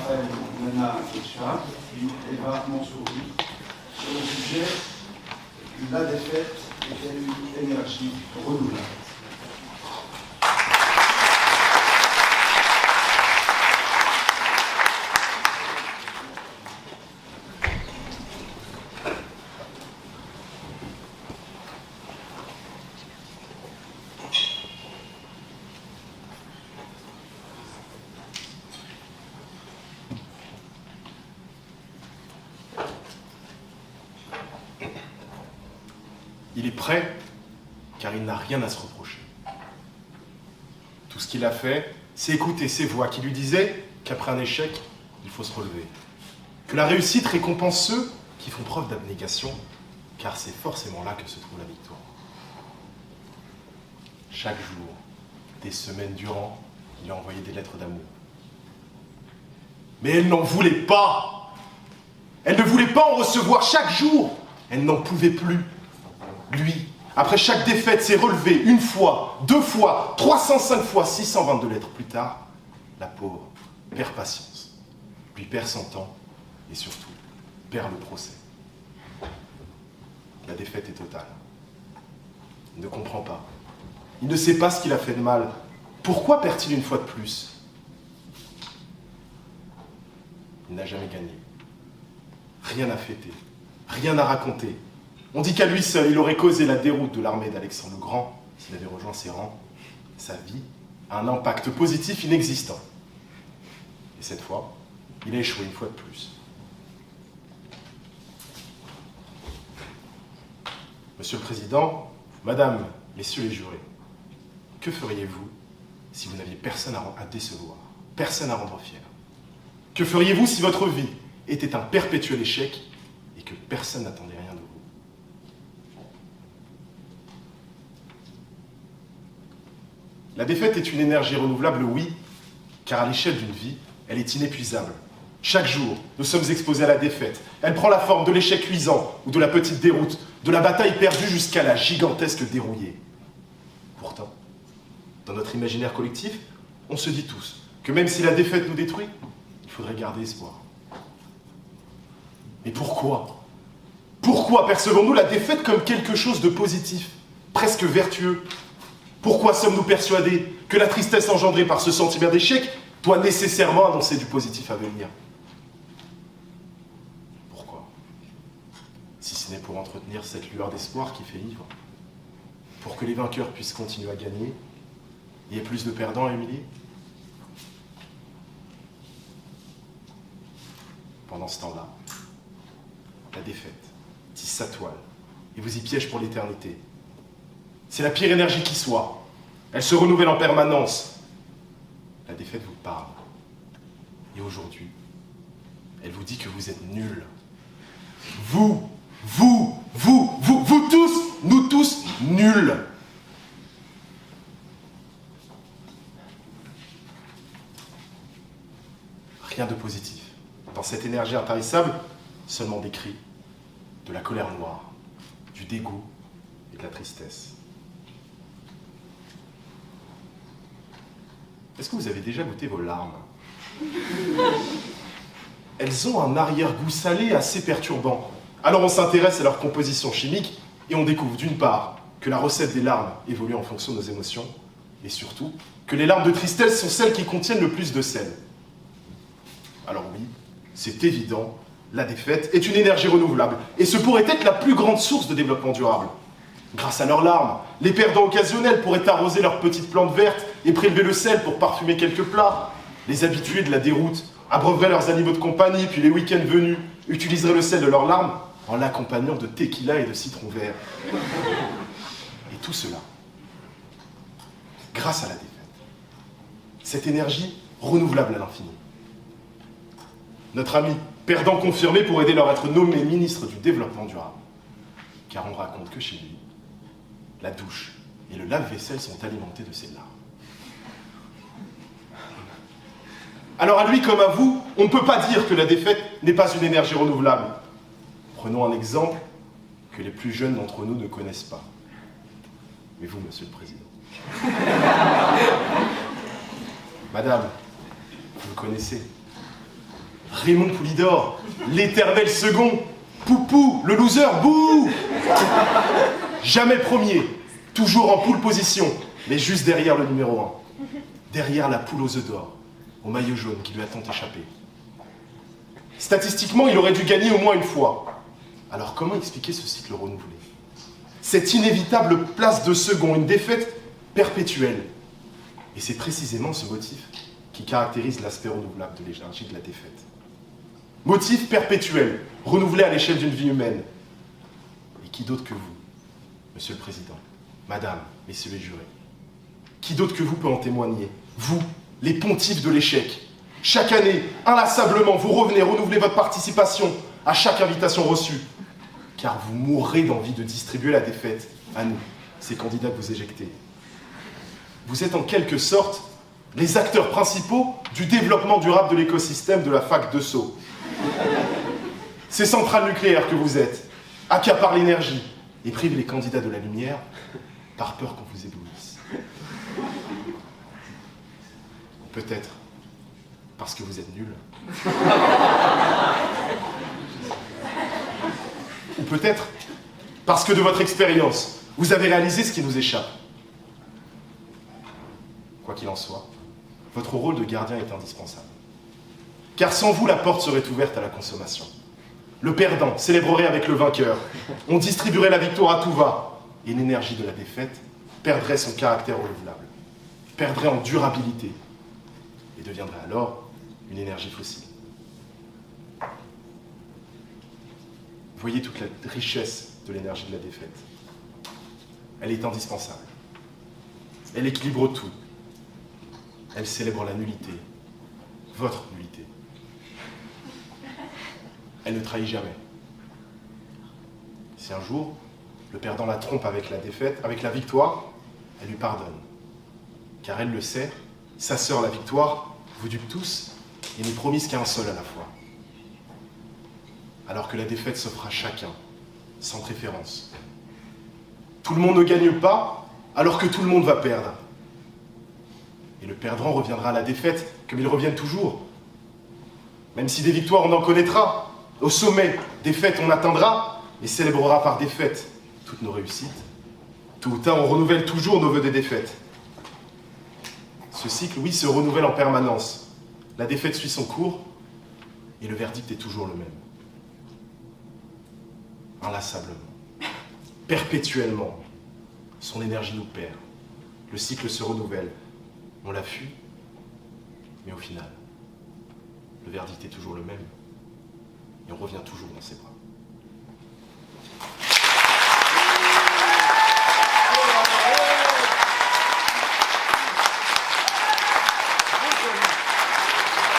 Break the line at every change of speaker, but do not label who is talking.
Raphaël Nana Etcha et Eva Mansouri sur le sujet La défaite est une énergie renouvelable.
Il est prêt, car il n'a rien à se reprocher. Tout ce qu'il a fait, c'est écouter ses voix qui lui disaient qu'après un échec, il faut se relever. Que la réussite récompense ceux qui font preuve d'abnégation, car c'est forcément là que se trouve la victoire. Chaque jour, des semaines durant, il a envoyé des lettres d'amour. Mais elle n'en voulait pas. Elle ne voulait pas en recevoir chaque jour. Elle n'en pouvait plus. Lui, après chaque défaite, s'est relevé une fois, 2 fois, 305 fois, 622 lettres plus tard. La pauvre perd patience, lui perd son temps et surtout perd le procès. La défaite est totale. Il ne comprend pas. Il ne sait pas ce qu'il a fait de mal. Pourquoi perd-il une fois de plus? Il n'a jamais gagné. Rien à fêter, rien à raconter. On dit qu'à lui seul, il aurait causé la déroute de l'armée d'Alexandre le Grand s'il avait rejoint ses rangs. Sa vie a un impact positif inexistant. Et cette fois, il a échoué une fois de plus. Monsieur le Président, Madame, Messieurs les jurés, que feriez-vous si vous n'aviez personne à décevoir, personne à rendre fier? Que feriez-vous si votre vie était un perpétuel échec et que personne n'attendait rien de vous? La défaite est une énergie renouvelable, oui, car à l'échelle d'une vie, elle est inépuisable. Chaque jour, nous sommes exposés à la défaite. Elle prend la forme de l'échec cuisant ou de la petite déroute, de la bataille perdue jusqu'à la gigantesque dérouillée. Pourtant, dans notre imaginaire collectif, on se dit tous que même si la défaite nous détruit, il faudrait garder espoir. Mais pourquoi? Pourquoi percevons-nous la défaite comme quelque chose de positif, presque vertueux? Pourquoi sommes-nous persuadés que la tristesse engendrée par ce sentiment d'échec doit nécessairement annoncer du positif à venir? Pourquoi? Si ce n'est pour entretenir cette lueur d'espoir qui fait vivre, pour que les vainqueurs puissent continuer à gagner, il y ait plus de perdants à humilier. Pendant ce temps-là, la défaite tisse sa toile et vous y piège pour l'éternité. C'est la pire énergie qui soit. Elle se renouvelle en permanence. La défaite vous parle. Et aujourd'hui, elle vous dit que vous êtes nuls. Vous tous, nous tous, nuls. Rien de positif. Dans cette énergie intarissable, seulement des cris, de la colère noire, du dégoût et de la tristesse. Est-ce que vous avez déjà goûté vos larmes? Elles ont un arrière-goût salé assez perturbant. Alors on s'intéresse à leur composition chimique et on découvre d'une part que la recette des larmes évolue en fonction de nos émotions et surtout que les larmes de tristesse sont celles qui contiennent le plus de sel. Alors oui, c'est évident, la défaite est une énergie renouvelable et ce pourrait être la plus grande source de développement durable. Grâce à leurs larmes, les perdants occasionnels pourraient arroser leurs petites plantes vertes et prélever le sel pour parfumer quelques plats. Les habitués de la déroute abreuveraient leurs animaux de compagnie, puis les week-ends venus, utiliseraient le sel de leurs larmes en l'accompagnant de tequila et de citron vert. Et tout cela, grâce à la défaite. Cette énergie renouvelable à l'infini. Notre ami perdant confirmé pourrait dès lors être nommé ministre du Développement durable. Car on raconte que chez lui, la douche et le lave-vaisselle sont alimentés de ses larmes. Alors à lui comme à vous, on ne peut pas dire que la défaite n'est pas une énergie renouvelable. Prenons un exemple que les plus jeunes d'entre nous ne connaissent pas. Mais vous, Monsieur le Président. Madame, vous le connaissez. Raymond Poulidor, l'éternel second. Poupou, le loser, bouh! Jamais premier, toujours en pole position, mais juste derrière le numéro 1. Derrière la poule aux œufs d'or, au maillot jaune qui lui a tant échappé. Statistiquement, il aurait dû gagner au moins une fois. Alors comment expliquer ce cycle renouvelé? Cette inévitable place de second, une défaite perpétuelle. Et c'est précisément ce motif qui caractérise l'aspect renouvelable de l'énergie de la défaite. Motif perpétuel, renouvelé à l'échelle d'une vie humaine. Et qui d'autre que vous, Monsieur le Président, Madame, Messieurs les jurés, qui d'autre que vous peut en témoigner? Vous, les pontifes de l'échec. Chaque année, inlassablement, vous revenez renouveler votre participation à chaque invitation reçue. Car vous mourrez d'envie de distribuer la défaite à nous, ces candidats que vous éjectez. Vous êtes en quelque sorte les acteurs principaux du développement durable de l'écosystème de la fac de Sceaux. Ces centrales nucléaires que vous êtes accaparent l'énergie et privent les candidats de la lumière par peur qu'on vous éblouisse. Peut-être parce que vous êtes nuls. Ou peut-être parce que de votre expérience, vous avez réalisé ce qui nous échappe. Quoi qu'il en soit, votre rôle de gardien est indispensable. Car sans vous, la porte serait ouverte à la consommation. Le perdant célébrerait avec le vainqueur. On distribuerait la victoire à tout va. Et l'énergie de la défaite perdrait son caractère renouvelable, perdrait en durabilité et deviendrait alors une énergie fossile. Voyez toute la richesse de l'énergie de la défaite. Elle est indispensable. Elle équilibre tout. Elle célèbre la nullité, votre nullité. Elle ne trahit jamais. Si un jour, le perdant la trompe avec la défaite, avec la victoire, elle lui pardonne. Car elle le sait, sa sœur la victoire vous dupe tous et n'est promise qu'à un seul à la fois. Alors que la défaite s'offre à chacun, sans préférence. Tout le monde ne gagne pas, alors que tout le monde va perdre. Et le perdant reviendra à la défaite, comme ils reviennent toujours. Même si des victoires on en connaîtra, au sommet des fêtes on atteindra, et célébrera par défaite toutes nos réussites. Tôt ou tard, on renouvelle toujours nos vœux des défaites. Ce cycle, oui, se renouvelle en permanence. La défaite suit son cours, et le verdict est toujours le même. Inlassablement, perpétuellement, son énergie nous perd. Le cycle se renouvelle. On la fuit, mais au final, le verdict est toujours le même, et on revient toujours dans ses bras.